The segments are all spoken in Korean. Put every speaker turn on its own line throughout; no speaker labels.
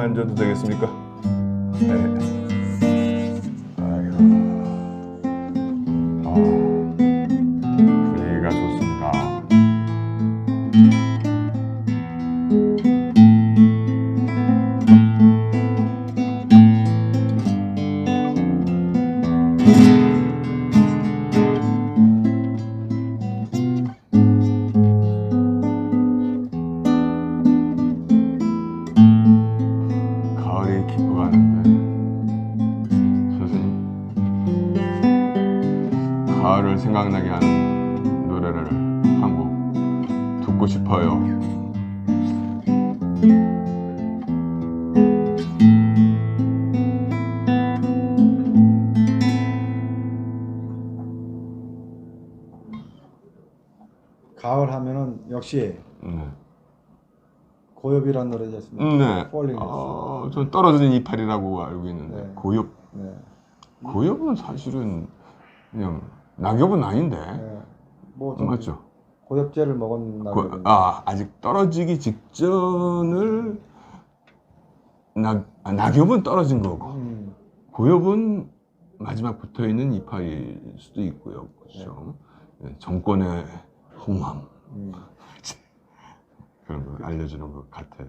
앉아도 되겠습니까? 네. 아이고. 분위기가 좋습니다. 가을이 깊어가는데 선생님, 가을을 생각나게 하는 노래를 한 곡 듣고 싶어요.
가을 하면은 역시
네.
고엽이라는 노래지 않습니까?
네.
Falling.
전 떨어지는 이파리라고 알고 있는데
네.
고엽.
네.
고엽은 사실은 그냥 낙엽은 아닌데.
네. 뭐 좀
맞죠?
고엽제를 먹은 날이거든요.
아직 떨어지기 직전을 낙엽은 떨어진 거고 고엽은 마지막 붙어 있는 이파리일 수도 있고요. 그렇죠? 네. 정권의 허무함 그런 걸 알려주는 것 같아요.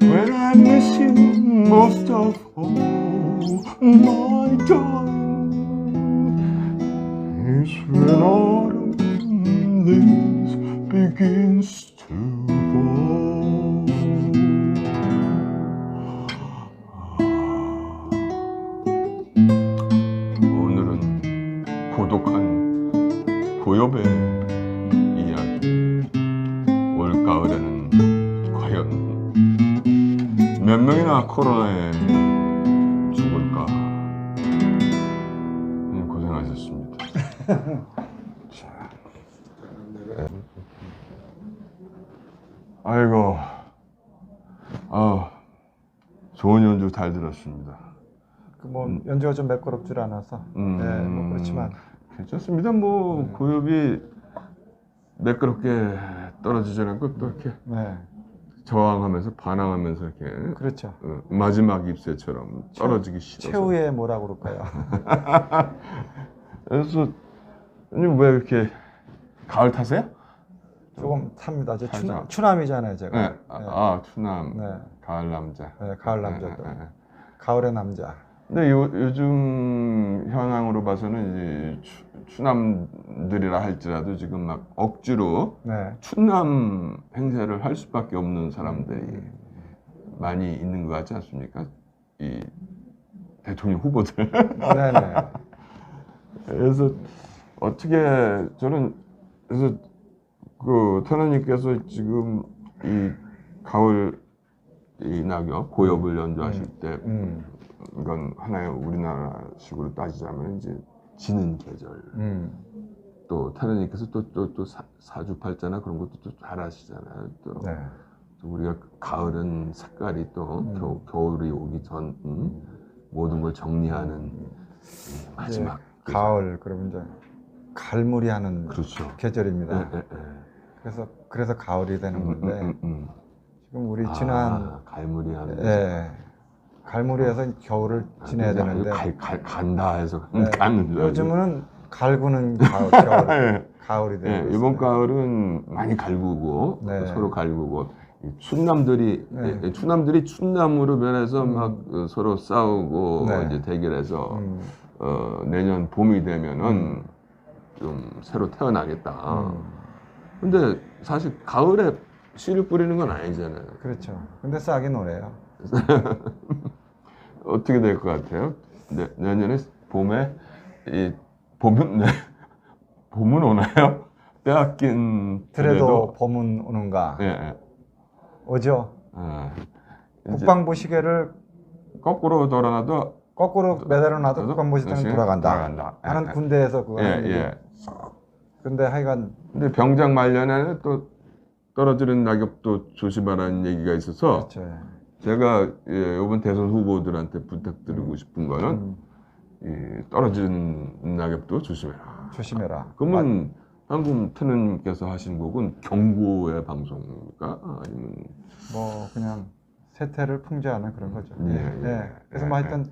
When I miss you most of all, my darling, is when autumn leaves begins to fall. 오늘은 고독한 고엽의 이야기. 올가을에는 과연 몇 명이나 코로나에 죽을까? 고생하셨습니다. 자, 아이고, 좋은 연주 잘 들었습니다.
뭐 연주가 좀 매끄럽지 않아서 네, 뭐 그렇지만
괜찮습니다. 뭐 고엽이 매끄럽게 떨어지지 않고 또 이렇게
네,
저항하면서 반항하면서 이렇게
그렇죠.
마지막 잎새처럼 떨어지기 싫어서.
최후의 뭐라고 그럴까요?
그래서 왜 이렇게 가을 타세요?
조금 탑니다. 저
살짝.
추남이잖아요, 제가.
네.
네.
추남.
네.
가을 남자.
네, 가을 남자도.
네.
가을의 남자.
근데 요즘 현황으로 봐서는 이제 추남들이라 할지라도 지금 막 억지로
네.
추남 행세를 할 수밖에 없는 사람들이 많이 있는 것 같지 않습니까? 이 대통령 후보들.
네네.
그래서 어떻게 저는 그래서 그 테너님께서 지금 이 가을 이 낙엽 고엽을 연주하실 때 이건 하나의 우리나라식으로 따지자면 이제 지는 계절. 또 태연님께서 또 사주팔자나 그런 것도 또 잘 아시잖아요. 또,
네.
또 우리가 가을은 색깔이 또 겨울이 오기 전 모든 걸 정리하는 마지막
이제 가을 그러면 이제 갈무리하는
그렇죠.
계절입니다. 그래서 가을이 되는 건데 지금 우리 지난
갈무리하는
갈무리해서 겨울을 지내야 되는데
간다 해서
네.
가는 줄 알고.
요즘은 갈구는 가을이 되고 있어요.
이번 가을은 많이 갈구고
네.
서로 갈구고 춘남들이
네.
추남들이 춘남으로 변해서 막 서로 싸우고
네.
이제 대결해서 내년 봄이 되면은 좀 새로 태어나겠다. 근데 사실 가을에 씨를 뿌리는 건 아니잖아요.
그렇죠. 근데 싹이 노래요.
어떻게 될 것 같아요? 내년에 봄에 봄은 봄은 오나요? 빼앗긴
그래도 봄은 오는가?
예.
오죠.
이제
국방부 시계를
거꾸로 돌아놔도
거꾸로 매달아 놔도 국방부 시계는 돌아간다. 하는 군대에서 그거 하는 얘기. 근데 하여간
근데 병장 말년에는 또 떨어지는 낙엽도 조심하라는 얘기가 있어서
그렇죠.
제가 이번 대선 후보들한테 부탁드리고 싶은 거는 떨어지는 낙엽도 조심해라.
조심해라.
그러면 방금 태연님께서 하신 곡은 경고의 방송입니까? 아니면
뭐 그냥 세태를 풍자하는 그런 거죠. 그래서 뭐 하여튼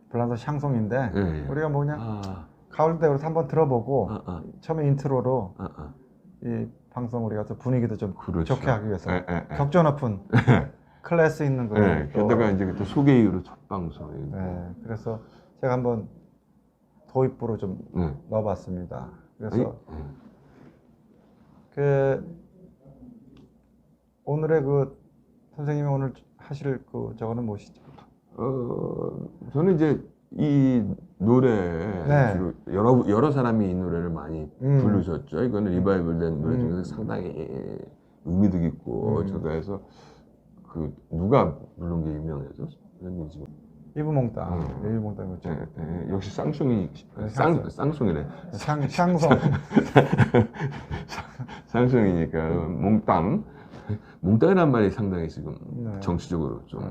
블란서 샹송인데 우리가 뭐냐 가을 때로 한번 들어보고 처음에 인트로로 이 방송 우리가 또 분위기도 좀
그렇죠.
좋게 하기 위해서 격조 높은 클래스 있는 거.
게다가 이제 그때 소개 이후로 첫 방송이고.
그래서 제가 한번 도입부로 좀 넣어봤습니다. 그래서 오늘의 선생님이 오늘 하실 저거는 무엇이죠?
저는 이제 이 노래 주로 여러 사람이 이 노래를 많이 부르셨죠. 이거는 리바이벌된 노래 중에서 상당히 의미도 있고 제가 해서 누가 부른 게 유명해서 지금
이브몽땅, 이브몽땅 그렇죠.
역시 쌍송이래.
샹송.
쌍송이니까 몽땅이란 말이 상당히 지금 정치적으로 좀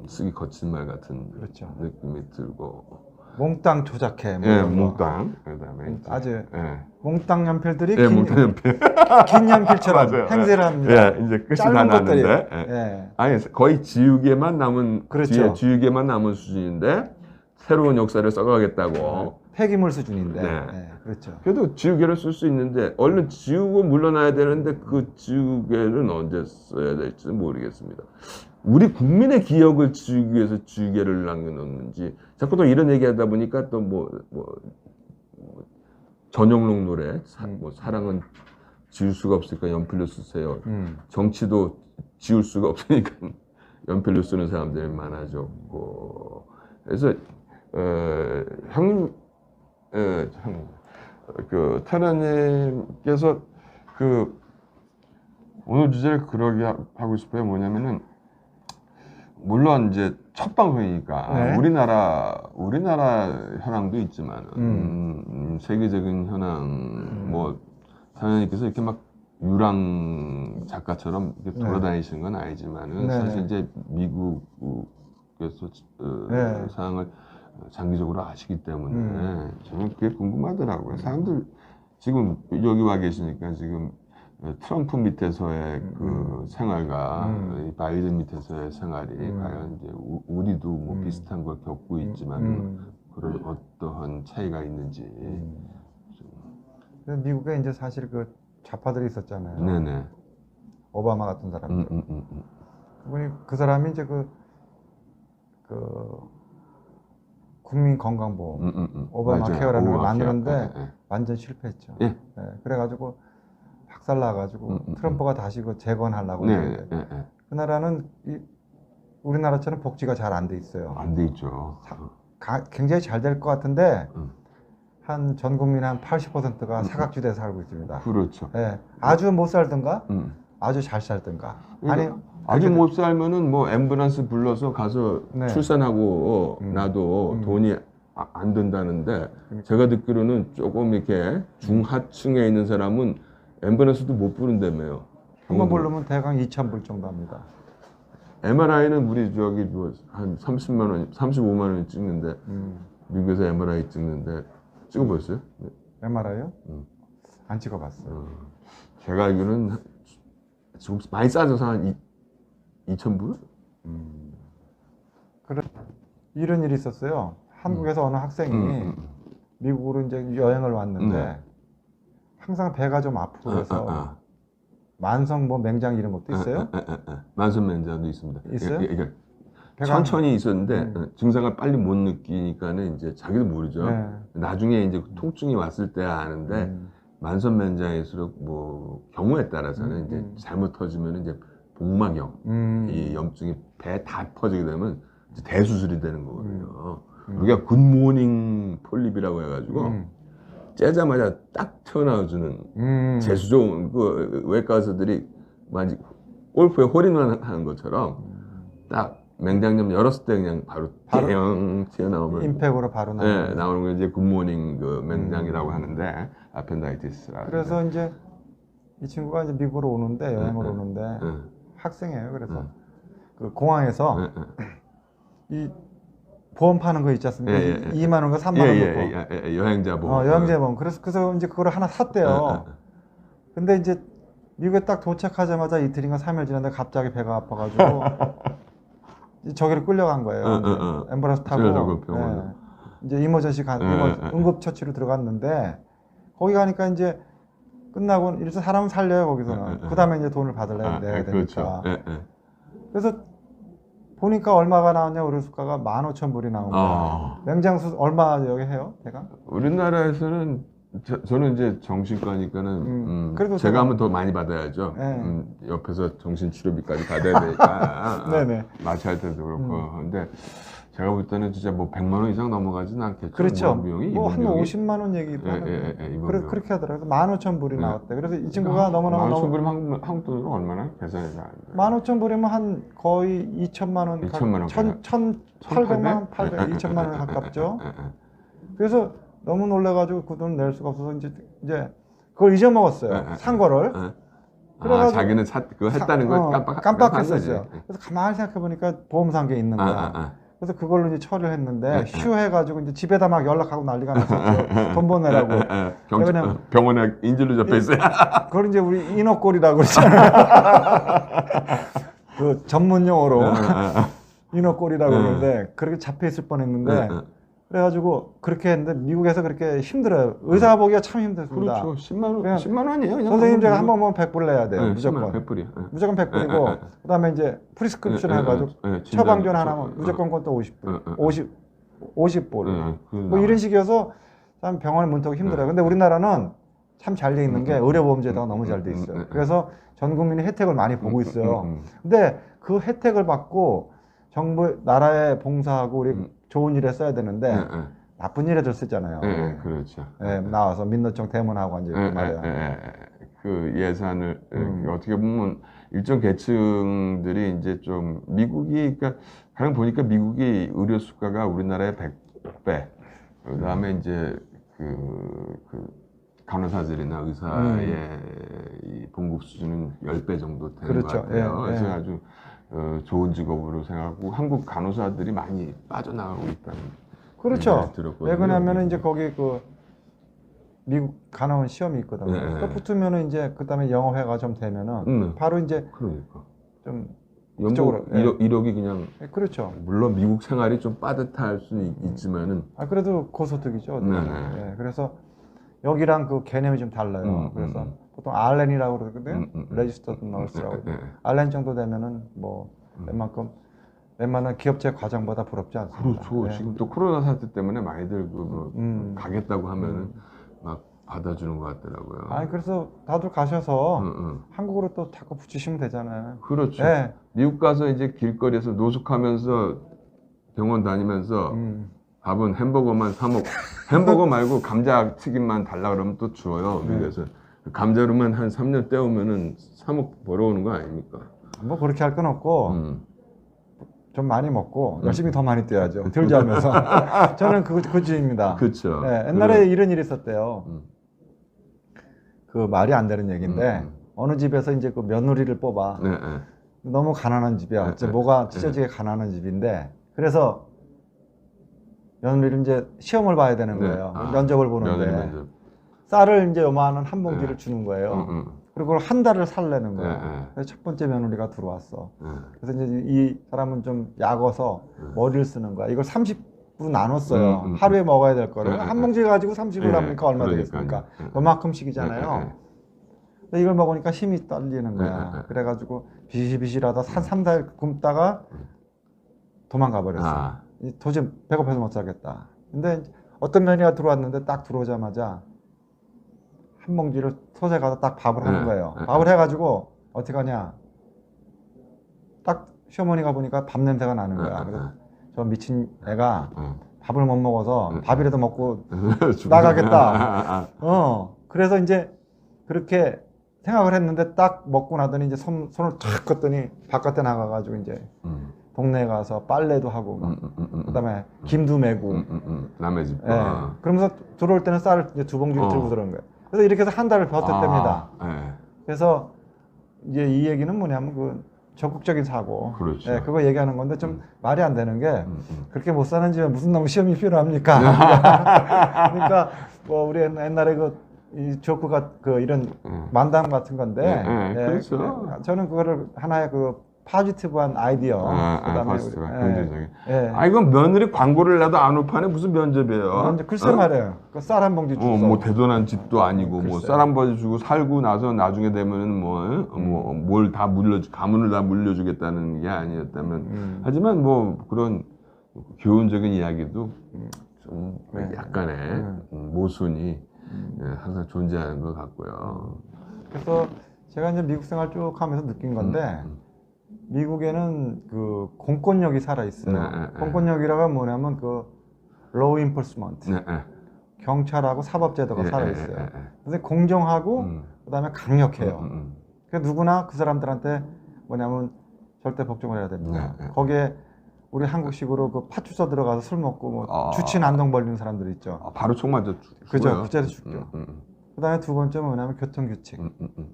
쓰기 거친 말 같은
그렇죠.
느낌이 들고.
몽땅 조작해.
몽땅. 그다음에
아주 몽땅 연필들이
몽땅 연필.
긴 연필처럼 행세를 합니다.
이제 끝이 다 났는데. 아니 거의 지우개만 남은
그렇죠.
지우개만 남은 수준인데 새로운 역사를 써가겠다고.
폐기물 수준인데. 그렇죠.
그래도 지우개를 쓸 수 있는데 얼른 지우고 물러나야 되는데 그 지우개는 언제 써야 될지 모르겠습니다. 우리 국민의 기억을 지우기 위해서 지우개를 남겨놓는지 자꾸 또 이런 얘기하다 보니까 또 전영록 노래 사랑은 지울 수가 없으니까 연필로 쓰세요. 정치도 지울 수가 없으니까 연필로 쓰는 사람들이 많아졌고 그래서 형님 태연님께서 오늘 주제를 그러게 하고 싶어요. 뭐냐면은 물론 이제 첫 방송이니까 우리나라 현황도 있지만 세계적인 현황 태연님께서 이렇게 막 유랑 작가처럼 이렇게 돌아다니시는 건 아니지만은 사실 이제 미국에서 상황을 장기적으로 아시기 때문에 저는 그게 궁금하더라고요. 사람들 지금 여기 와 계시니까 지금 트럼프 밑에서의 생활과 바이든 밑에서의 생활이 과연 이제 우리도 비슷한 걸 겪고 있지만 그런 어떠한 차이가 있는지.
미국에 이제 사실 좌파들이 있었잖아요.
네네.
오바마 같은 사람들. 그 사람이 이제 국민 건강보험 오바마 케어라는 걸 만드는데 완전 실패했죠. 그래가지고 박살 나가지고 트럼프가 다시 재건하려고 했는데 그 나라는 우리나라처럼 복지가 잘 안 돼 있어요.
안 돼 있죠.
굉장히 잘 될 것 같은데 한 전 국민의 한 80%가 사각지대에 살고 있습니다.
그렇죠.
아주 못 살든가 아주 잘 살든가. 아니
아주 못 살면은 뭐 앰뷸런스 불러서 가서
네.
출산하고 나도 돈이 안 든다는데 제가 듣기로는 조금 이렇게 중하층에 있는 사람은 앰뷸런스도 못 부른다며요.
한번 부르면 대강 2,000불 정도 합니다.
MRI는 우리 저기 뭐 한 30만 원, 35만 원이 찍는데 미국에서 MRI 찍는데 찍어보셨어요?
MRI요? 안 찍어봤어요.
제가 알기로는 지금 많이 싸져서 한 2,000불?
그래 이런 일이 있었어요. 한국에서 어느 학생이 미국으로 이제 여행을 왔는데 항상 배가 좀 아프고 그래서 만성 뭐 맹장 이런 것도 있어요?
만성 맹장도 있습니다.
있어요?
이게 천천히 있었는데 증상을 빨리 못 느끼니까는 이제 자기도 모르죠.
네.
나중에 이제 통증이 왔을 때 아는데 만성 맹장일수록 뭐 경우에 따라서는 이제 잘못 터지면 이제 복막염, 이 염증이 배에 다 퍼지게 되면 이제 대수술이 되는 거거든요. 우리가 굿모닝 폴립이라고 해가지고 째자마자 딱 튀어나와주는 재수 좋은 그 외과 의사들이 마치 골프에 홀인원 하는 것처럼 딱 맹장염 열었을 때 그냥 바로 띵 튀어나오면
임팩으로 바로
네, 나오는 게 이제 굿모닝 그 맹장이라고 하는데 아펜다이티스라.
그래서 이제 이 친구가 이제 미국으로 오는데 여행을 오는데 학생이에요. 그래서 그 공항에서 이 보험 파는 거 있지 않습니까? 2만 원과 3만 원 놓고
여행자 보험.
여행자 보험. 그래서 이제 그걸 하나 샀대요. 근데 이제 미국에 딱 도착하자마자 이틀인가 3일 지났는데 갑자기 배가 아파가지고 저기로 끌려간 거예요. 앰뷸런스 타고 이제 이머전시 응급처치로 들어갔는데 거기 가니까 이제 끝나고 일단 사람은 살려요 거기서는. 그 다음에 이제 돈을 받으려야 되니까.
그렇죠.
그래서 보니까 얼마가 나왔냐 의료수가가 15,000불이 나온 거야. 맹장수 얼마 여기 해요? 대강?
우리나라에서는 저는 이제 정신과니까는
그래도
제가 하면 더 많이 받아야죠. 옆에서 정신치료비까지 받아야 되니까
네네.
마취할 때도 그렇고. 근데 제가 볼 때는 진짜 뭐 100만 원 이상 넘어가지는 않겠죠.
그렇죠.
뭐한
50만 원 얘기도 하는데 그렇게 하더라고요. 15,000불이 나왔대. 그래서 이 친구가 너무너무
15,000불이면 한국 돈으로 얼마나 계산해서 안 돼요?
15,000불이면 한 거의 2천만 원,
2천만 원,
1,800만, 800, 2천만 원 가깝죠. 그래서 너무 놀래가지고 그 돈 낼 수가 없어서 이제 그걸 잊어먹었어요. 산 거를.
그래가지고 자기는 그거 했다는 걸
깜빡했었어요. 그래서 가만히 생각해 보니까 보험 산 게 있는 거야. 그래서 그걸로 이제 처리를 했는데 휴 해가지고 이제 집에다 막 연락하고 난리가 났었죠. 돈 보내라고.
병원에 인질로 잡혀 있어요.
그걸 이제 우리 인어꼴이라고 그러잖아요. 그 전문 용어로 인어꼴이라고 그러는데 그렇게 잡혀 있을 뻔했는데 그래가지고 그렇게 했는데 미국에서 그렇게 힘들어요. 의사 보기가 참 힘들습니다.
그렇죠. 10만 원이에요. 그냥
선생님 제가 한 번 보면 100불 내야 돼요. 무조건.
100불이야.
무조건 100불이고 그다음에 이제 프리스크립션 해가지고 처방전 하나면 무조건 그것도 50불. 50불. 뭐 이런 식이어서 참 병원에 문턱이 힘들어요. 근데 우리나라는 참 잘 돼 있는 게 의료보험제도가 너무 잘 돼 있어요. 그래서 전 국민이 혜택을 많이 보고 있어요. 근데 그 혜택을 받고 정부 나라에 봉사하고 우리 좋은 일에 써야 되는데 나쁜 일에도 쓰잖아요.
그렇죠.
나와서 민노총 대문하고 이제 말이야.
그 예산을 어떻게 보면 일정 계층들이 이제 좀 미국이 그러니까 가령 보니까 미국이 의료 수가가 우리나라의 100배. 그다음에 이제 그 간호사들이나 의사의 이 봉급 수준은 10배 정도 되는 것 같아요. 그래서 아주 좋은 직업으로 생각하고 한국 간호사들이 많이 빠져나가고 있다는
그렇죠.
들었거든요.
왜 그러냐면은 이제 거기 그 미국 간호원 시험이 있거든요. 또 붙으면은 이제 그다음에 영어회가 좀 되면은 바로 이제
그러니까
좀
연봉 1억이 그냥
그렇죠.
물론 미국 생활이 좀 빠듯할 수는 있지만은
그래도 고소득이죠. 그래서 여기랑 그 개념이 좀 달라요. 그래서 보통 RN이라고 그러거든요. Registered Nurse라고. RN 정도 되면은 뭐 웬만한 기업체 과정보다 부럽지 않습니다.
그렇죠. 지금 또 코로나 사태 때문에 많이들 가겠다고 하면은 막 받아주는 것 같더라고요.
그래서 다들 가셔서 한국으로 또 자꾸 붙이시면 되잖아요.
그렇죠. 미국 가서 이제 길거리에서 노숙하면서 병원 다니면서 밥은 햄버거만 사 먹고 햄버거 말고 감자튀김만 달라 그러면 또 주어요. 미국에서. 감자로만 한 3년 때우면은 3억 벌어오는 거 아닙니까?
뭐 그렇게 할 건 없고 좀 많이 먹고 열심히 더 많이 뛰어야죠. 들지 하면서. 저는 그 주의입니다.
그렇죠.
네, 옛날에 이런 일이 있었대요. 그 말이 안 되는 얘기인데 어느 집에서 이제 그 며느리를 뽑아.
네, 네.
너무 가난한 집이야. 이제 뭐가 찢어지게 가난한 집인데 그래서 며느리를 이제 시험을 봐야 되는 거예요. 면접을 보는데 쌀을 이제 요만한 한 봉지를 주는 거예요. 그리고 그걸 한 달을 살려는 거예요. 그래서 첫 번째 며느리가 들어왔어. 그래서 이제 이 사람은 좀 약어서 머리를 쓰는 거야. 이걸 30으로 나눴어요. 하루에 먹어야 될 거를 한 봉지 가지고 30을 하니까 얼마 되겠습니까? 그만큼씩이잖아요. 근데 이걸 먹으니까 힘이 딸리는 거야. 그래가지고 비실비실하다 한 3달 굶다가 도망가 버렸어. 도저히 배고파서 못 살겠다. 근데 어떤 며느리가 들어왔는데 딱 들어오자마자 한 봉지를 소재 가서 딱 밥을 하는 거예요. 밥을 해가지고 어떻게 하냐. 딱 시어머니가 보니까 밥 냄새가 나는 거야. 그래서 저 미친 애가 밥을 못 먹어서 밥이라도 먹고 나가겠다. 그래서 이제 그렇게 생각을 했는데 딱 먹고 나더니 이제 손을 탁 껐더니 바깥에 나가가지고 이제 동네에 가서 빨래도 하고 그다음에 김도 메고
남의 집.
예. 그러면서 들어올 때는 쌀을 이제 2봉지를 들고 들어온 거예요. 그래서 이렇게 해서 한 달을 버텼답니다. 그래서 이제 이 얘기는 뭐냐면 그 적극적인 사고.
그렇죠.
예, 그거 얘기하는 건데 좀 말이 안 되는 게 그렇게 못 사는 집에 무슨 놈 시험이 필요합니까? 그러니까 뭐 우리 옛날에 이 조크가 이런 만담 같은 건데 예,
그렇죠.
저는 그거를 하나의 파지티브한 아이디어. 그다음에
긍정적인. 이건 며느리 광고를 내도 안 오파네 무슨 면접이에요?
글쎄 말이에요. 그 쌀 한 봉지 주고.
뭐 대단한 집도 아니고 뭐 쌀 한 봉지 주고 살고 나서 나중에 되면은 뭘 다 가문을 다 물려주겠다는 게 아니었다면 하지만 뭐 그런 교훈적인 이야기도 좀 약간의 모순이 항상 존재하는 것 같고요.
그래서 제가 이제 미국 생활 쭉 하면서 느낀 건데. 미국에는 그 공권력이 살아 있어요. 공권력이라가 뭐냐면 law enforcement, 경찰하고 사법제도가 살아 있어요. 근데 공정하고 그다음에 강력해요. 그러니까 누구나 그 사람들한테 뭐냐면 절대 복종을 해야 됩니다. 거기에 우리 한국식으로 그 파출소 들어가서 술 먹고 뭐 주치 난동 벌리는 사람들 있죠.
바로 총 맞아 죽어요.
그죠, 그제서 죽죠. 그다음에 두 번째는 뭐냐면 교통규칙.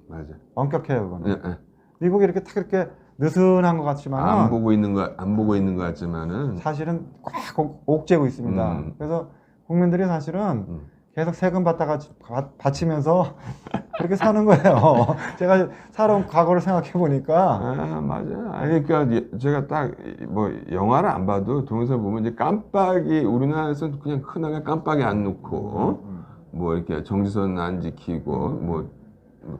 맞아.
엄격해요, 그거는. 미국이 이렇게 딱 이렇게 느슨한 것 같지만
안 보고 있는 것 같지만은
사실은 꽉 옥죄고 있습니다. 그래서 국민들이 사실은 계속 세금 바치면서 그렇게 사는 거예요. 제가 살아온 과거를 생각해 보니까
맞아요. 그러니까 제가 딱 뭐 영화를 안 봐도 동영상 보면 이제 깜빡이 우리나라에서는 그냥 흔하게 깜빡이 안 놓고 뭐 이렇게 정지선 안 지키고 뭐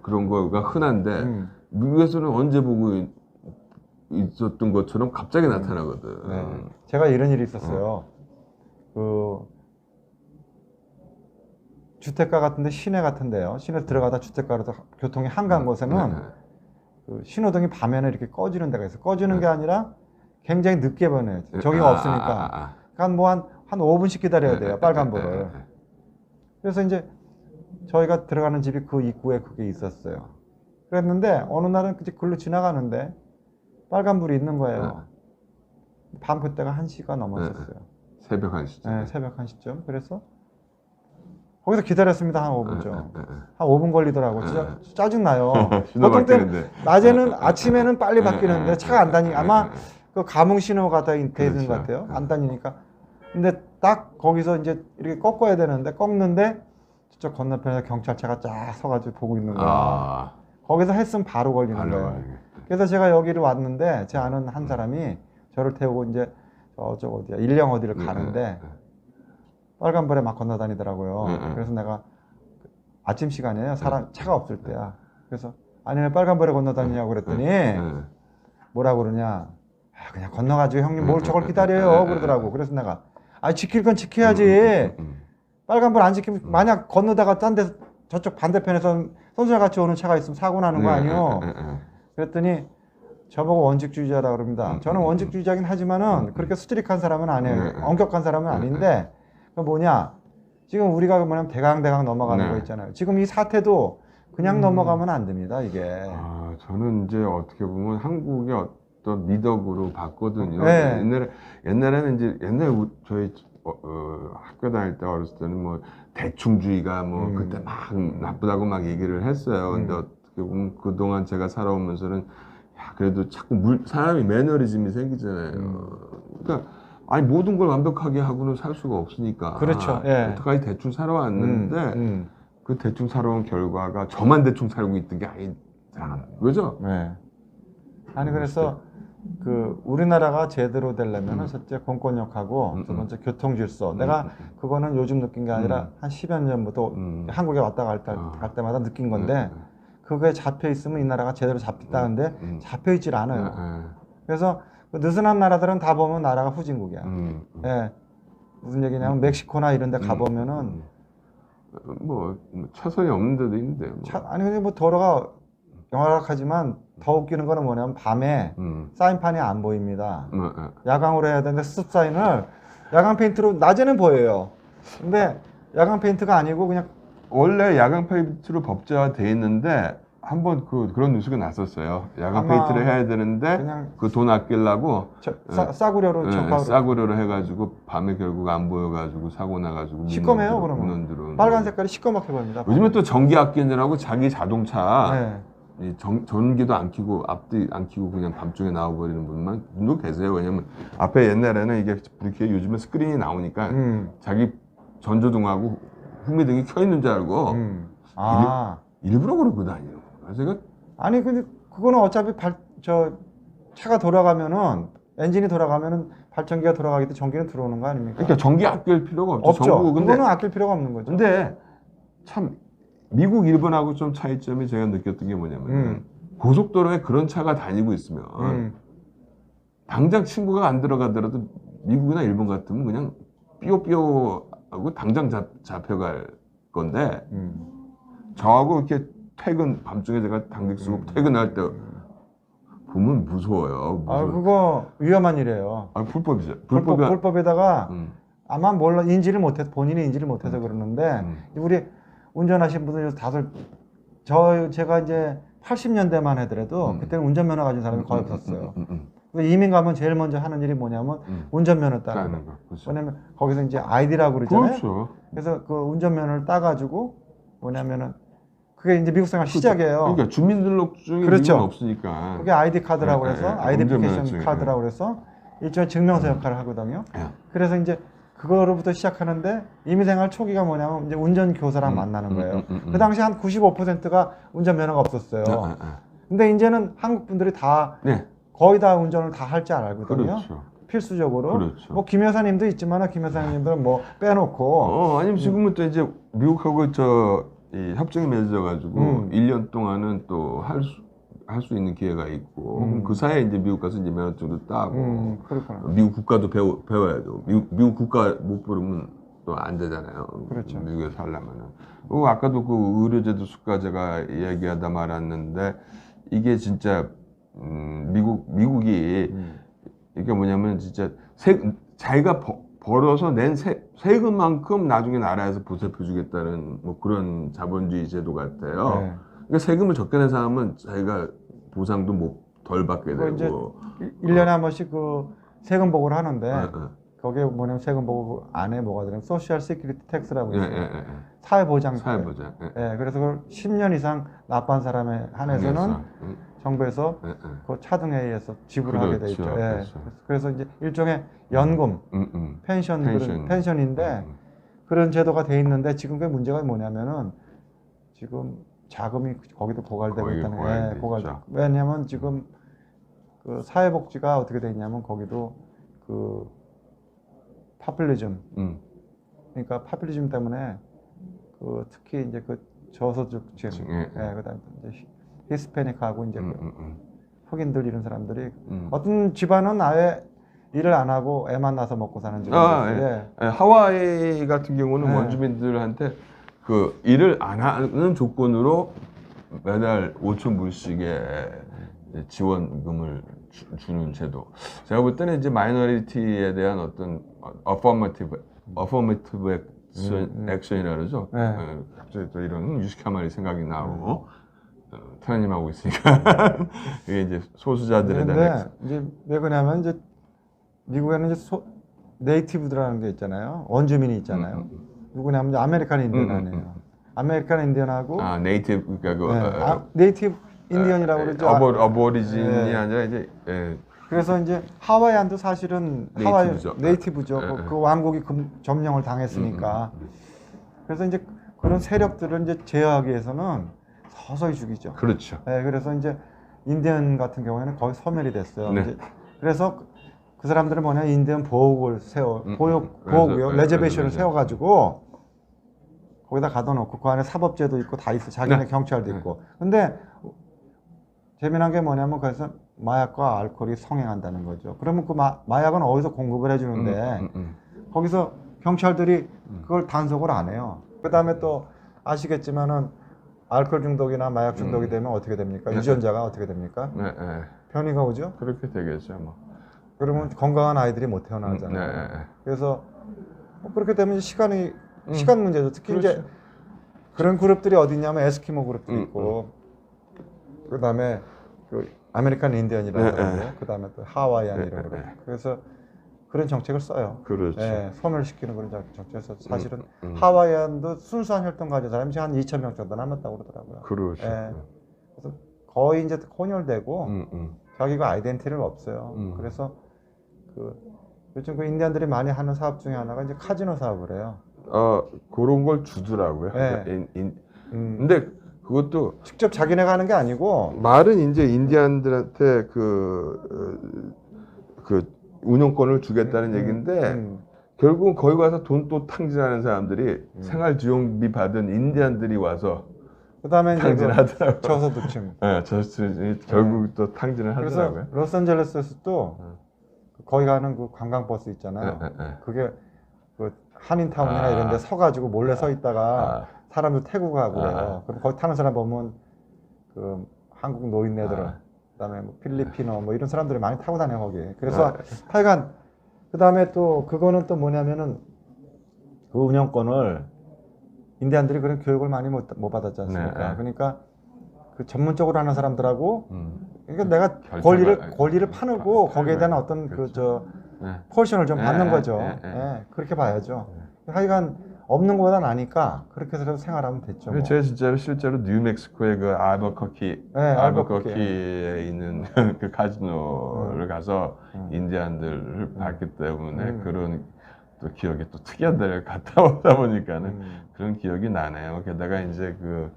그런 거가 흔한데 미국에서는 언제 보고 있었던 것처럼 갑자기 나타나거든.
제가 이런 일이 있었어요. 그 주택가 같은데 시내 같은데요. 시내 들어가다 주택가로 교통이 한가한 곳에는 그 신호등이 밤에는 이렇게 꺼지는 데가 있어요. 꺼지는 게 아니라 굉장히 늦게 번해요. 저기가 없으니까. 그러니까 뭐 한 5분씩 기다려야 돼요. 빨간불을. 그래서 이제 저희가 들어가는 집이 그 입구에 그게 있었어요. 그랬는데 어느 날은 글로 지나가는데 빨간불이 있는 거예요. 밤 그때가 1시가 넘었었어요.
새벽 1시쯤.
네, 새벽 1시쯤. 그래서 거기서 기다렸습니다. 한 5분쯤. 한 5분 걸리더라고요. 진짜 짜증나요. 보통 때는 낮에는 아침에는 빨리 바뀌는데 차가 안 다니니까 아마 그 감흥 신호가 돼 있는 것 같아요. 안 다니니까. 근데 딱 거기서 이제 이렇게 꺾어야 되는데 꺾는데 저쪽 건너편에서 경찰차가 쫙 서가지고 보고 있는 거예요. 거기서 했으면 바로 걸리는 거예요. 그래서 제가 여기를 왔는데 제 아는 한 사람이 저를 태우고 이제 저쪽 어디야 일령 어디를 가는데 빨간불에 막 건너다니더라고요. 그래서 내가 아침 시간이에요. 차가 없을 때야. 그래서 아니 왜 빨간불에 건너다니냐고 그랬더니 뭐라 그러냐. 그냥 건너가지고 형님 뭘 저걸 기다려요 그러더라고. 그래서 내가 지킬 건 지켜야지. 빨간불 안 지키면 만약 건너다가 딴 데 저쪽 반대편에서 선수들같이 오는 차가 있으면 사고 나는 거 아니에요. 그랬더니 저보고 원칙주의자라 그럽니다. 저는 원칙주의자긴 하지만은 그렇게 수트릭한 사람은 아니에요. 엄격한 사람은 아닌데 그 뭐냐 지금 우리가 뭐냐면 대강 넘어가는 거 있잖아요. 지금 이 사태도 그냥 넘어가면 안 됩니다, 이게.
저는 이제 어떻게 보면 한국의 어떤 미덕으로 봤거든요.
네.
옛날에는 이제 저희 학교 다닐 때 어렸을 때는 뭐 대충주의가 뭐 그때 막 나쁘다고 막 얘기를 했어요. 근데 어떻게 보면 그동안 제가 살아오면서는 야, 그래도 자꾸 사람이 매너리즘이 생기잖아요. 그러니까 아니 모든 걸 완벽하게 하고는 살 수가 없으니까.
그렇죠. 예.
어떡하지 대충 살아왔는데 그 대충 살아온 결과가 저만 대충 살고 있던 게 아니다. 그죠?
네. 아니 그래서 그 우리나라가 제대로 되려면은 첫째 공권력하고 두 번째 교통 질서. 내가 그거는 요즘 느낀 게 아니라 한 10여 년부터 한국에 왔다 갈 때마다 느낀 건데 그거에 잡혀 있으면 이 나라가 제대로 잡혔다는데 잡혀 있질 않아요. 그래서 그 느슨한 나라들은 다 보면 나라가 후진국이야. 예. 무슨 얘기냐면 멕시코나 이런 데 가보면은
뭐 차선이 없는 데도 있는데
아니 근데 뭐 도로가 영락하지만 더 웃기는 거는 뭐냐면 밤에 사인판이 안 보입니다. 야광으로 해야 되는데 스톱 사인을 야광 페인트로 낮에는 보여요. 근데 야광 페인트가 아니고 그냥
원래 야광 페인트로 법제화돼 있는데 한번 그런 뉴스가 났었어요. 야광 페인트를 해야 되는데
그냥
그 돈 아끼려고
싸구려로
싸구려로 해가지고 밤에 결국 안 보여가지고 사고 나가지고
시꺼매요 그러면. 빨간 색깔이 시꺼멓게 보입니다.
요즘은 또 전기 아끼느라고 자기 자동차 전기도 안 켜고 앞뒤 안 켜고 그냥 밤중에 나와버리는 분도 계세요. 왜냐면 앞에 옛날에는 이게 이렇게 요즘은 스크린이 나오니까 자기 전조등하고 후미등이 켜 있는 줄 알고 일부러 그러고 다니는 거예요. 제가
아니 근데 그거는 어차피 차가 돌아가면은 엔진이 돌아가면은 발전기가 돌아가기 때문에 전기는 들어오는 거 아닙니까?
그러니까 전기 아낄 필요가 없죠.
없죠. 그거는 아낄 필요가 없는 거죠.
근데 참 미국, 일본하고 좀 차이점이 제가 느꼈던 게 뭐냐면 고속도로에 그런 차가 다니고 있으면 당장 친구가 안 들어가더라도 미국이나 일본 같으면 그냥 삐요삐요하고 당장 잡혀갈 건데 저하고 이렇게 밤중에 제가 당직 쓰고 퇴근할 때 보면 무서워요.
그거 위험한 일이에요.
불법이죠.
불법에다가 아마 인지를 못해서 본인이 인지를 못해서 그러는데 우리 운전하신 분들 다들 제가 이제 80년대만 하더라도 그때는 운전면허 가진 사람이 거의 없었어요. 이민 가면 제일 먼저 하는 일이 뭐냐면 운전면허 따는 거.
그렇죠.
왜냐면 거기서 이제 아이디라고 그러잖아요.
그렇죠.
그래서 그 운전면허를 따가지고 뭐냐면은 그게 이제 미국 생활 시작이에요.
그러니까 주민등록증이
그렇죠.
미국은 없으니까.
그게 아이디 카드라고 해서 아이덴티피케이션 카드라고 해서 일종의 증명서 역할을 하거든요. 그래서 이제 그거로부터 시작하는데 이민생활 초기가 뭐냐면 이제 운전교사랑 만나는 거예요. 그 당시 한 95%가 운전면허가 없었어요. 근데 이제는 한국 분들이 다 거의 다 운전을 다 할 줄 알거든요.
그렇죠.
필수적으로.
그렇죠.
뭐 김 여사님도 있지만 김 여사님들은 뭐 빼놓고.
아니면 지금은 또 이제 미국하고 협정이 맺어가지고 1년 동안은 또 할 수 있는 기회가 있고 그럼 그 사이에 이제 미국 가서 이제 면허증도 따고 미국 국가도 배워야죠. 미국 국가 못 배우면 또 안 되잖아요.
그렇죠.
미국에서 하려면은. 그리고 아까도 그 의료제도 수가 제가 얘기하다 말았는데 이게 진짜 미국이 이게 뭐냐면 진짜 자기가 벌어서 낸 세금만큼 나중에 나라에서 보살펴주겠다는 뭐 그런 자본주의 제도 같아요. 그러니까 세금을 적게 낸 사람은 자기가 보상도 덜 받게 되고.
이제 1년에 한 번씩 그 세금 보고를 하는데 거기에 뭐냐면 세금 보고 안에 뭐가 들어가면 소셜 시큐리티 텍스라고 있어요. 사회보장. 그래서 그걸 10년 이상 납부한 사람에 한해서는 정부에서 그 차등회의에서 지불하게 돼 있죠.
그렇죠.
그래서 이제 일종의 연금, 펜션인데 그런 제도가 돼 있는데 지금 그 문제가 뭐냐면은 지금 자금이 거기도 고갈되고 있다는 거예요. 왜냐하면 지금 그 사회복지가 어떻게 돼 있냐면 거기도 그 파퓰리즘, 그러니까 파퓰리즘 때문에 그 특히 이제 그 저소득층, 그다음에 이제 히스패닉하고 이제 흑인들 이런 사람들이 어떤 집안은 아예 일을 안 하고 애만 낳아서 먹고 사는 집인데
하와이 같은 경우는 원주민들한테 그 일을 안 하는 조건으로 매달 5,000불씩의 지원금을 주는 제도. 제가 볼 때는 이제 마이너리티에 대한 어떤 어퍼머티브 액션이라 그러죠.
네.
갑자기 또 이런 유식한 말이 생각이 나고 태연님하고 있으니까 이게 이제 소수자들에 대한
이제 왜 그러냐면 이제 미국에는 이제 네이티브들이라는 게 있잖아요. 원주민이 있잖아요. 누구냐면 이제 아메리칸 인디언 아니에요. 아메리칸 인디언하고
네이티브 그러니까 그
네이티브 인디언이라고 그러죠.
어버리진이 아니라 이제
그래서 이제 하와이안도 사실은 네이티브죠. 그 왕국이 점령을 당했으니까. 그래서 이제 그런 세력들을 이제 제어하기 위해서는 서서히 죽이죠.
그렇죠.
그래서 이제 인디언 같은 경우에는 거의 소멸이 됐어요. 이제 그래서 그 사람들은 뭐냐, 인디언 보호구역, 레저베이션을 세워가지고 거기다 가둬놓고 그 안에 사법제도 있고 다 있어. 자기네 경찰도 있고. 근데 재미난 게 뭐냐면 그래서 마약과 알코올이 성행한다는 거죠. 그러면 그 마약은 어디서 공급을 해주는데 거기서 경찰들이 그걸 단속을 안 해요. 그 다음에 또 아시겠지만은 알코올 중독이나 마약 중독이 되면 어떻게 됩니까? 유전자가 어떻게 됩니까? 변이가 오죠?
그렇게 되겠죠. 뭐.
그러면 건강한 아이들이 못 태어나잖아요. 그래서 그렇게 되면 시간 문제죠. 특히
그렇죠.
이제 그런 그룹들이 어디 있냐면 에스키모 그룹들이 있고 그 다음에 그 아메리칸 인디언이라고 그러고요. 그 다음에 또 하와이안이라고 그러고. 그래서 그런 정책을 써요.
그렇죠.
소멸시키는 그런 정책을 써서 사실은 하와이안도 순수한 혈통 가진 사람이 한 2,000명 정도 남았다고 그러더라고요.
그렇죠.
그래서 거의 이제 혼혈되고 자기가 아이덴티티가 없어요. 그래서 요즘 그 인디언들이 많이 하는 사업 중에 하나가 이제 카지노 사업을 해요.
그런 걸 주더라고요. 근데 그것도
직접 자기네가 하는 게 아니고
말은 이제 인디언들한테 그 운영권을 주겠다는 얘기인데 결국은 거기 가서 돈 또 탕진하는 사람들이 생활지원비 받은 인디언들이 와서
그다음에
탕진하더라고요.
저소득층.
저소득층이 결국 또 탕진을 하더라고요.
그래서 로스앤젤레스에서도 거기 가는 그 관광버스 있잖아요. 그게 그 한인타운이나 이런 데 서가지고 몰래 서 있다가 사람들 태우고 가고 그래요. 그럼 거기 타는 사람 보면 그 한국 노인네들, 그다음에 뭐 필리핀어 뭐 이런 사람들이 많이 타고 다녀 거기. 그래서 하여간 그다음에 또 그거는 또 뭐냐면은 그 운영권을 인디안들이 그런 교육을 많이 못 받았지 않습니까? 그러니까 그 전문적으로 하는 사람들하고 그러니까 내가 권리를 파는 거기에 대한 어떤 포지션을 좀 받는 거죠. 그렇게 봐야죠. 하여간 없는 것보다 나니까 그렇게 해서 생활하면 됐죠. 뭐.
제가 실제로 뉴멕시코의 그 알버커키에 있는 그 카지노를 가서 인디안들을 봤기 때문에 그런 또 기억이 또 특이한 데를 갔다 오다 보니까는 그런 기억이 나네요. 게다가 이제 그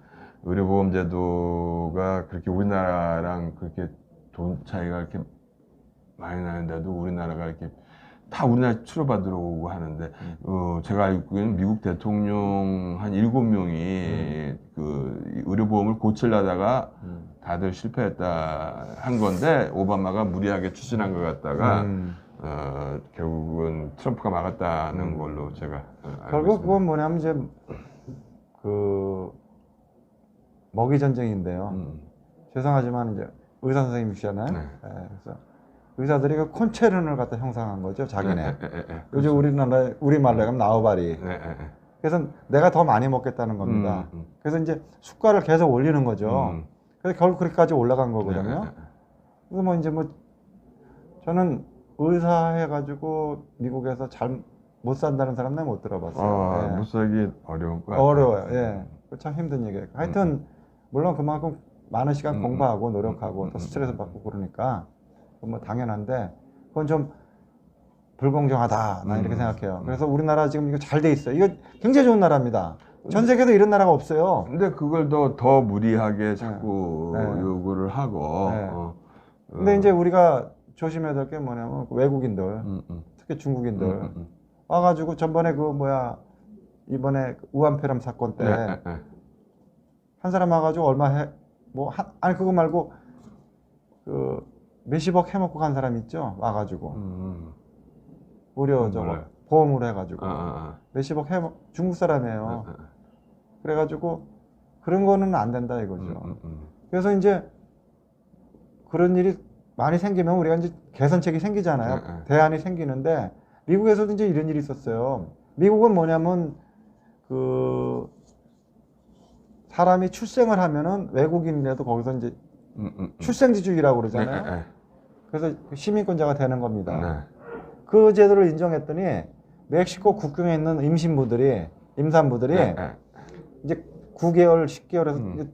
의료보험제도가 그렇게 우리나라랑 그렇게 돈 차이가 이렇게 많이 나는데도 우리나라가 이렇게 다 우리나라 치료받으러 오고 하는데 제가 알고 있기로는 미국 대통령 한 7명이 그 의료보험을 고치려다가 다들 실패했다 한 건데 오바마가 무리하게 추진한 것 같다가 결국은 트럼프가 막았다는 걸로 제가 알고
결국
있습니다.
그건 뭐냐면 이제 그 먹이 전쟁인데요. 죄송하지만 이제 의사 선생님이시잖아요. 그래서 의사들이 그 콘체른을 갖다 형성한 거죠, 자기네. 요즘 우리 말로 하면 나우바리. 그래서 내가 더 많이 먹겠다는 겁니다. 그래서 이제 수가를 계속 올리는 거죠. 그래서 결국 그렇게까지 올라간 거거든요. 그래서 뭐 이제 뭐 저는 의사 해가지고 미국에서 잘 못 산다는 사람 내가 못 들어봤어요.
못 살기 어려운 거 같아요.
어려워요. 참 힘든 얘기예요. 하여튼 물론 그만큼 많은 시간 공부하고 노력하고 또 스트레스 받고 그러니까 뭐 당연한데 그건 좀 불공정하다 나 이렇게 생각해요. 그래서 우리나라 지금 이거 잘 돼 있어요. 이거 굉장히 좋은 나라입니다. 전 세계도 이런 나라가 없어요.
근데 그걸 더 무리하게 자꾸 요구를 하고
근데 이제 우리가 조심해야 될 게 뭐냐면 외국인들 특히 중국인들 와가지고 전번에 이번에 우한폐렴 사건 때 한 사람 와가지고 얼마 아니 그거 말고 그 몇십억 해먹고 간 사람 있죠? 와가지고 무료 보험으로 해가지고 몇십억 중국 사람이에요. 그래가지고 그런 거는 안 된다 이거죠. 그래서 이제 그런 일이 많이 생기면 우리가 이제 개선책이 생기잖아요. 대안이 생기는데 미국에서도 이제 이런 일이 있었어요. 미국은 뭐냐면 그 사람이 출생을 하면은 외국인이라도 거기서 이제 출생지주의라고 그러잖아요. 그래서 시민권자가 되는 겁니다. 그 제도를 인정했더니 멕시코 국경에 있는 임산부들이 이제 9개월, 10개월에서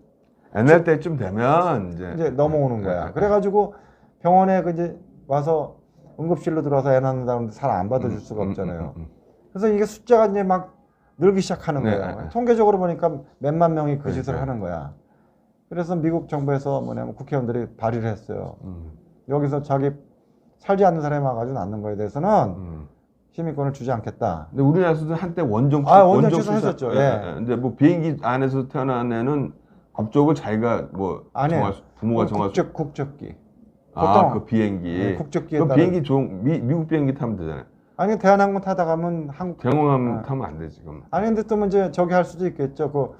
옛날 때쯤 되면
이제 넘어오는 거야. 그래가지고 병원에 이제 와서 응급실로 들어와서 애 낳는다는데 잘 안 받아줄 수가 없잖아요. 그래서 이게 숫자가 이제 막 늘기 시작하는 거예요. 통계적으로 보니까 몇만 명이 그 짓을 하는 거야. 그래서 미국 정부에서 뭐냐면 국회의원들이 발의를 했어요. 여기서 자기 살지 않는 사람이 와가지고 낳는 거에 대해서는 시민권을 주지 않겠다.
근데 우리나라에서도 한때 원정
취소했었죠. 예.
근데 뭐 비행기 안에서 태어난 애는 국적을 자기가 뭐 부모가 정할 수.
국적기.
보통 그 비행기.
국적기에
그
따라.
비행기 미국 비행기 타면 되잖아요.
아니 대한항공 타다 가면
경영함 타면 안 돼 지금.
아니 근데 또 이제 저기 할 수도 있겠죠. 그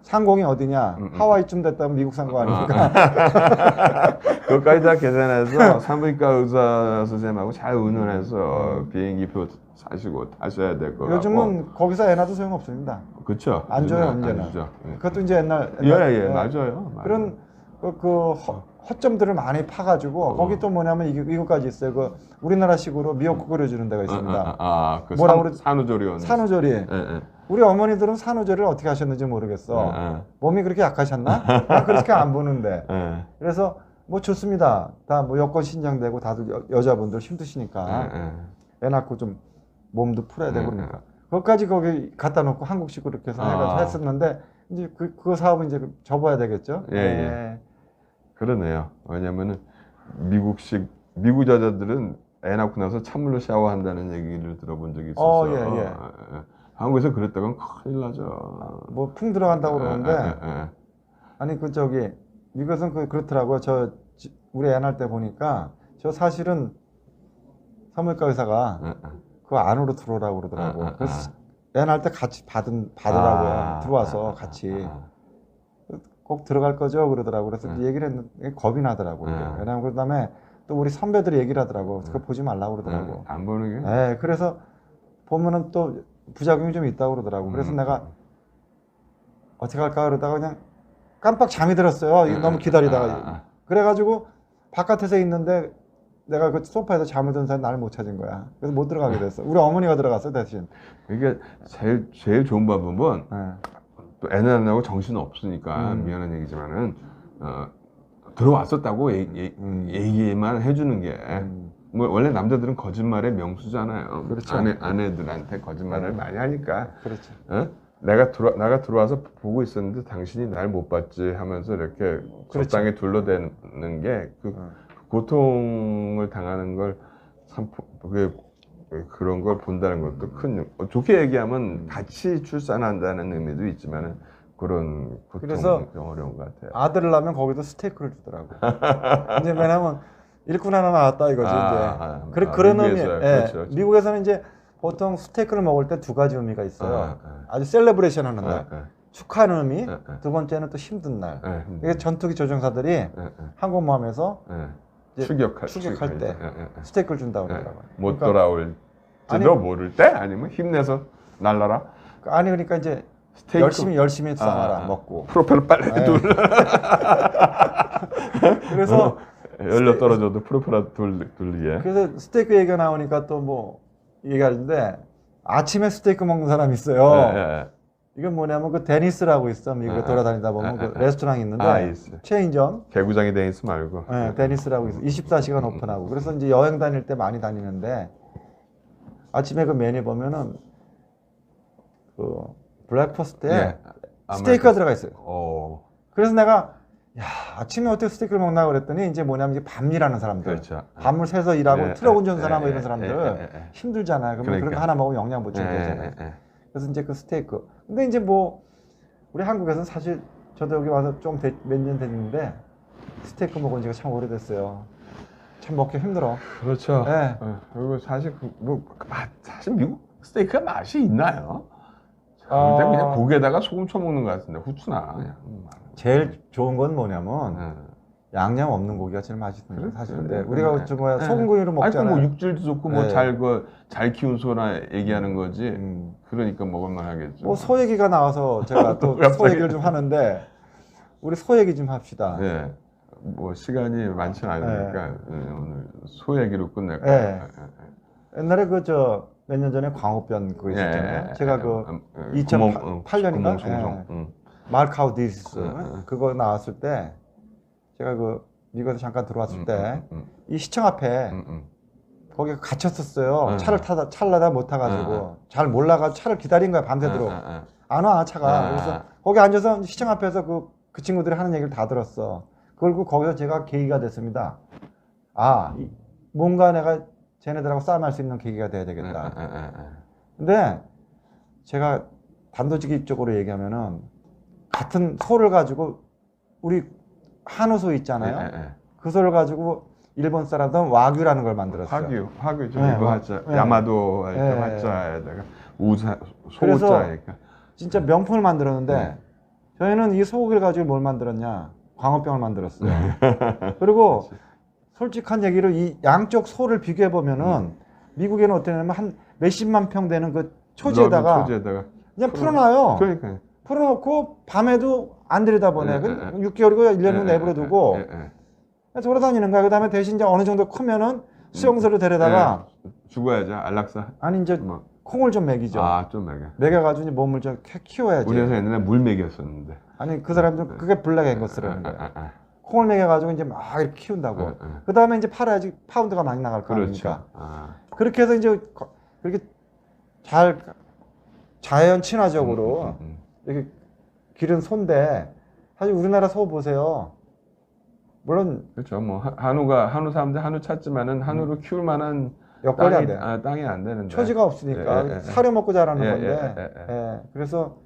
상공이 어디냐? 하와이쯤 됐다면 미국 상공 아닙니까?
그것까지 다 계산해서 산부인과 의사 선생님하고 잘 의논해서 비행기표 사시고 타셔야 될 거고.
요즘은 거기서 애 낳아도 소용 없습니다.
그렇죠.
안 줘요 언제나. 그것도 이제 옛날
맞아요.
그런 허점들을 많이 파가지고 거기 또 뭐냐면 이거까지 있어요. 그 우리나라식으로 미역국 끓여주는 데가 있습니다.
그 뭐라고 그래? 산후조리원.
산후조리. 우리 어머니들은 산후조리를 어떻게 하셨는지 모르겠어. 몸이 그렇게 약하셨나? 나 그렇게 안 보는데. 그래서 뭐 좋습니다. 다 뭐 여권 신장되고 다들 여자분들 힘드시니까 애 낳고 좀 몸도 풀어야 되고 그러니까. 그것까지 거기 갖다 놓고 한국식으로 이렇게 해서 해가지고 했었는데 이제 그 사업은 이제 접어야 되겠죠.
그러네요. 왜냐면은 미국 여자들은 애 낳고 나서 찬물로 샤워한다는 얘기를 들어본 적이 있었어요. 한국에서 그랬다간 큰일 나죠.
뭐 풍 들어간다고 그러는데 아니 미국에서는 그렇더라고요. 우리 애 낳을 때 보니까 저 사실은 산부인과 의사가 그 안으로 들어오라고 그러더라고. 그래서 애 낳을 때 같이 받으라고요. 들어와서 같이. 꼭 들어갈 거죠 그러더라고. 그래서 얘기를 했는데 겁이 나더라고요. 왜냐면 그다음에 또 우리 선배들이 얘기를 하더라고. 그거 보지 말라고 그러더라고.
안 보는 게?
네, 그래서 보면은 또 부작용이 좀 있다고 그러더라고. 그래서 내가 어떻게 할까 그러다가 그냥 깜빡 잠이 들었어요. 너무 기다리다가. 그래가지고 바깥에서 있는데 내가 그 소파에서 잠을 든 사람이 나를 못 찾은 거야. 그래서 못 들어가게 됐어. 우리 어머니가 들어갔어 대신.
이게 제일 좋은 방법은 또 애는 안 나고 정신 없으니까 미안한 얘기지만은 들어왔었다고 얘기만 해주는 게 뭐 원래 남자들은 거짓말의 명수잖아요.
그렇죠.
아내들한테 거짓말을 많이 하니까.
그렇죠.
내가 들어와서 보고 있었는데 당신이 날 못 봤지 하면서 이렇게 적당히 둘러대는 게 그 고통을 당하는 걸 그런 걸 본다는 것도 좋게 얘기하면 같이 출산한다는 의미도 있지만은 그런
그래서
어려운 것 같아요.
아들을 낳으면 거기도 스테이크를 주더라고. 이제 왜냐면 일꾼 하나 나왔다 이거지 이제. 그런 의미.
그렇죠.
미국에서는 이제 보통 스테이크를 먹을 때 두 가지 의미가 있어요. 아주 셀레브레이션 하는 날, 축하하는 의미. 두 번째는 또 힘든 날. 이게 전투기 조종사들이 항공모함에서 추격할 때 스테이크를 준다고 그러더라고요.
못 돌아올지도 모를 때 아니면 힘내서 날라라.
아니 그러니까 이제 스테이크? 열심히 싸워라 먹고
프로펠러 빨리 돌려.
그래서
열려 떨어져도 프로펠러 돌리게.
그래서 스테이크 얘기가 나오니까 또 뭐 얘기하는데 아침에 스테이크 먹는 사람이 있어요. 이건 뭐냐면 그 데니스라고 있어. 미국에 돌아다니다 보면 그 레스토랑이 있는데 체인점.
개구장이 데니스 말고.
데니스라고 있어. 24시간 오픈하고. 그래서 이제 여행 다닐 때 많이 다니는데 아침에 그 메뉴 보면은 그 브렉퍼스트에 스테이크가 들어가 있어요. 그래서 내가 아침에 어떻게 스테이크를 먹나 그랬더니 이제 뭐냐면 이제 밤일하는 사람들, 밤을 새서 일하고 트럭 운전사나 뭐 이런 사람들 힘들잖아요. 그러면 그런 거 하나 먹으면 영양 보충이 되잖아요. 그래서 이제 그 스테이크. 근데 이제 뭐 우리 한국에서는 사실 저도 여기 와서 좀 몇 년 됐는데 스테이크 먹은 지가 참 오래됐어요. 참 먹기 힘들어.
그렇죠. 그리고 사실 사실 미국 스테이크가 맛이 있나요? 근데 그냥 고기에다가 소금 쳐 먹는 것 같은데 후추나 그냥.
제일 좋은 건 뭐냐면 양념 없는 고기가 제일 맛있는 거예요, 사실. 근데
네,
우리가 좀 뭐야 소금구이로 먹잖아요.
뭐 육질도 좋고 뭐 잘 키운 소나 얘기하는 거지. 그러니까 먹을만 하겠죠.
뭐 소 얘기가 나와서 제가 또 소 얘기를 좀 하는데 우리 소 얘기 좀 합시다.
네. 뭐 시간이 많지 않으니까 오늘 소 얘기로 끝낼까요?
네. 옛날에 그 몇 년 전에 광우병 그거 있었잖아요. 제가 그 2008년인가 말카우 디시스 그거 나왔을 때 제가 그 미국에서 잠깐 들어왔을 때 이 시청 앞에 거기 갇혔었어요. 차를 타려다 못 타가지고 잘 몰라가지고 차를 기다린 거야 밤새도록. 안 와 차가. 그래서 거기 앉아서 시청 앞에서 그 친구들이 하는 얘기를 다 들었어. 그리고 거기서 제가 계기가 됐습니다. 뭔가 내가 쟤네들하고 싸움할 수 있는 계기가 돼야 되겠다. 근데 제가 단도직입적으로 얘기하면은 같은 소를 가지고 우리 한우 소 있잖아요. 그 소를 가지고 일본 사람들은 와규라는 걸 만들었어요.
화규 좀 이거 하자. 야마도 화자에다가 소자니까.
진짜 명품을 만들었는데 저희는 이 소고기를 가지고 뭘 만들었냐? 광우병을 만들었어요. 그리고 솔직한 얘기로 이 양쪽 소를 비교해 보면은 미국에는 어떻게 하냐면 한 몇십만 평 되는 그 초지에다가 그냥 풀어놔요.
그러니까요.
풀어놓고 밤에도 안 들여다보네. 6개월이고 1년은 내버려 두고 돌아다니는 거야. 그 다음에 대신 이제 어느 정도 크면은 수용소로 데려다가
죽어야죠. 안락사.
아니 이제 콩을 좀 먹이죠.
좀 먹여.
먹여가지고 몸을 좀 키워야지.
우리 회사 옛날에 물 먹였었는데.
아니 그 사람들 그게 블랙 앵거스라는 거야. 콩을 먹여가지고 이제 막 이렇게 키운다고. 그 다음에 이제 팔아야지 파운드가 많이 나갈 거 아닙니까? 그렇게 해서 이제 그렇게 잘 자연 친화적으로 이렇게 기른 소인데 사실 우리나라 소 보세요. 물론
그렇죠. 뭐 한우 사람들 한우 찾지만은 한우로 키울 만한
여건이 안 돼.
땅이 안 되는데.
초지가 없으니까 사료 먹고 자라는 건데. 그래서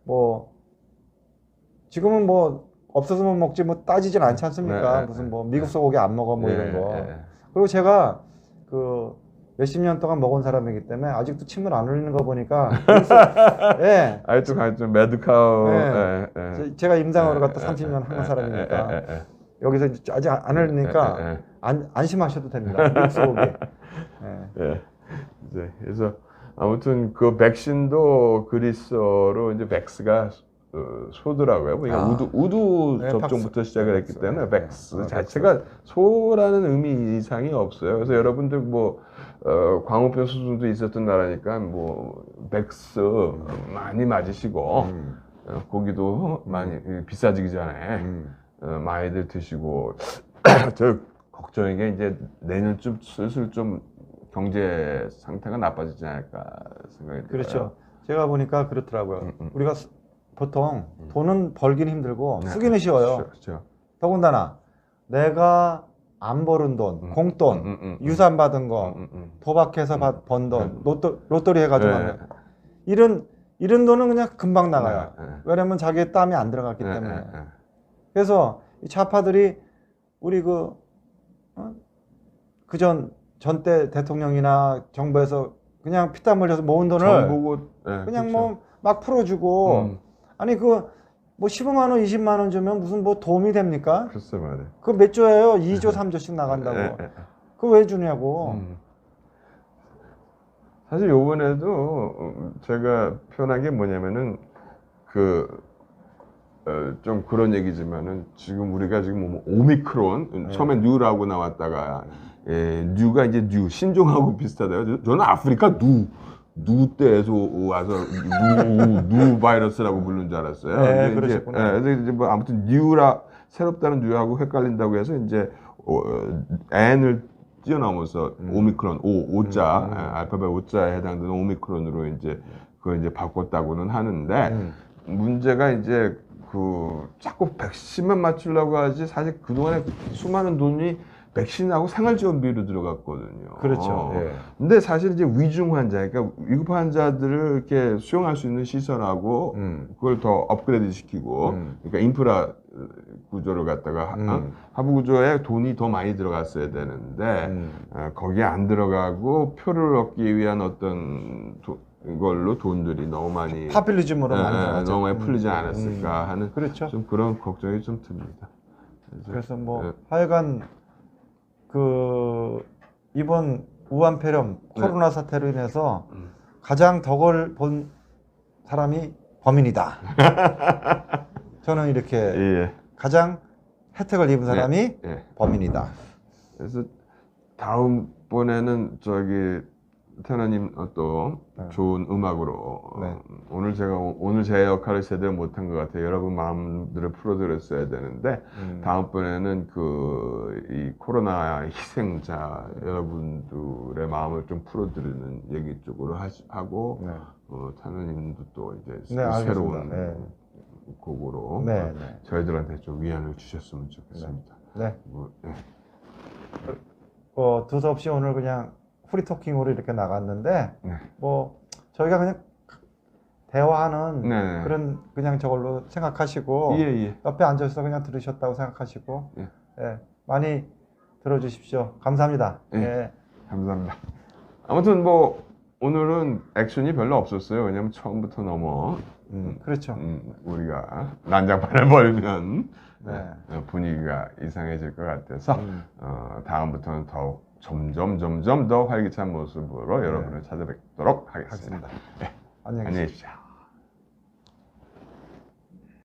뭐 지금은 뭐 없어서만 먹지 뭐 따지진 않지 않습니까? 무슨 뭐 미국 소고기 안 먹어 뭐 이런 거. 그리고 제가 그 몇십 년 동안 먹은 사람이기 때문에 아직도 침을 안 흘리는 거 보니까
아직도 가끔 매드카우.
제가 임상으로 갔다 30년 한 사람이니까 여기서 아직 안 흘리니까 안심하셔도 됩니다. 미국 소고기.
그래서 아무튼 그 백신도 그리스어로 이제 백스가 소더라고요. 그러니까 우두 접종부터 시작을 했기 때문에 백스 자체가 소라는 의미 이상이 없어요. 그래서 여러분들 뭐 광우병 수준도 있었던 나라니까 뭐 백스 많이 맞으시고 고기도 많이 비싸지기 전에 많이들 드시고 저 걱정인 게 이제 내년쯤 슬슬 좀 경제 상태가 나빠지지 않을까 생각이 들어요.
그렇죠. 제가 보니까 그렇더라고요. 우리가 보통 돈은 벌기는 힘들고 쓰기는 쉬워요.
그렇죠.
더군다나 내가 안 벌은 돈, 공돈, 유산 받은 거, 도박해서 번 돈, 로또리 해가지고 이런 돈은 그냥 금방 나가요. 왜냐면 자기의 땀이 안 들어갔기 때문에. 그래서 이 좌파들이 우리 전 때 대통령이나 정부에서 그냥 피땀 흘려서 모은 돈을 그냥 뭐 막 풀어주고 아니 뭐 15만 원, 20만 원 주면 무슨 뭐 도움이 됩니까?
글쎄 말이야.
그거 몇 조예요? 2조, 3조씩 나간다고. 그거 왜 주냐고.
사실 요번에도 제가 표현한 게 뭐냐면은 좀 그런 얘기지만은 지금 우리가 지금 뭐 오미크론 처음에 뉴라고 나왔다가 뉴가 이제 신종하고 비슷하다요. 저는 아프리카 누 때에서 와서 누 바이러스라고 부르는 줄 알았어요.
그러셨구나.
그래서 이제 뭐 아무튼 새롭다는 뉴하고 헷갈린다고 해서 이제 N을 뛰어넘어서 오미크론 오자 알파벳 오자에 해당되는 오미크론으로 이제 그걸 이제 바꿨다고는 하는데 문제가 이제 자꾸 백신만 맞추려고 하지 사실 그동안에 수많은 돈이 백신하고 생활지원비로 들어갔거든요.
그렇죠.
근데 사실 이제 위중 환자, 그러니까 위급 환자들을 이렇게 수용할 수 있는 시설하고 그걸 더 업그레이드 시키고, 그러니까 인프라 구조를 갖다가 하부 구조에 돈이 더 많이 들어갔어야 되는데 거기에 안 들어가고 표를 얻기 위한 어떤 걸로 돈들이 너무 많이
파퓰리즘으로 많이
너무 많이 풀리지 않았을까 하는
그렇죠.
좀 그런 걱정이 좀 듭니다.
그래서 뭐 하여간 그 이번 우한 폐렴 코로나 사태로 인해서 가장 덕을 본 사람이 범인이다. 저는 이렇게
예.
가장 혜택을 입은 사람이 범인이다.
그래서 다음번에는 저기 태나님 또 좋은 음악으로 오늘 제 역할을 제대로 못한 것 같아요. 여러분 마음들을 풀어드렸어야 되는데 다음번에는 이 코로나 희생자 여러분들의 마음을 좀 풀어드리는 얘기 쪽으로 하고 태나님도 또 이제 새로운 곡으로 저희들한테 좀 위안을 주셨으면 좋겠습니다.
두서없이 오늘 그냥 프리토킹으로 이렇게 나갔는데 뭐 저희가 그냥 대화하는 그런 그냥 저걸로 생각하시고 옆에 앉아서 그냥 들으셨다고 생각하시고 많이 들어주십시오. 감사합니다.
감사합니다. 아무튼 뭐 오늘은 액션이 별로 없었어요. 왜냐면 처음부터 너무
그렇죠.
우리가 난장판을 벌면 분위기가 이상해질 것 같아서 다음부터는 더욱 점점 더 활기찬 모습으로 여러분을 찾아뵙도록 하겠습니다. 안녕히 계십시오.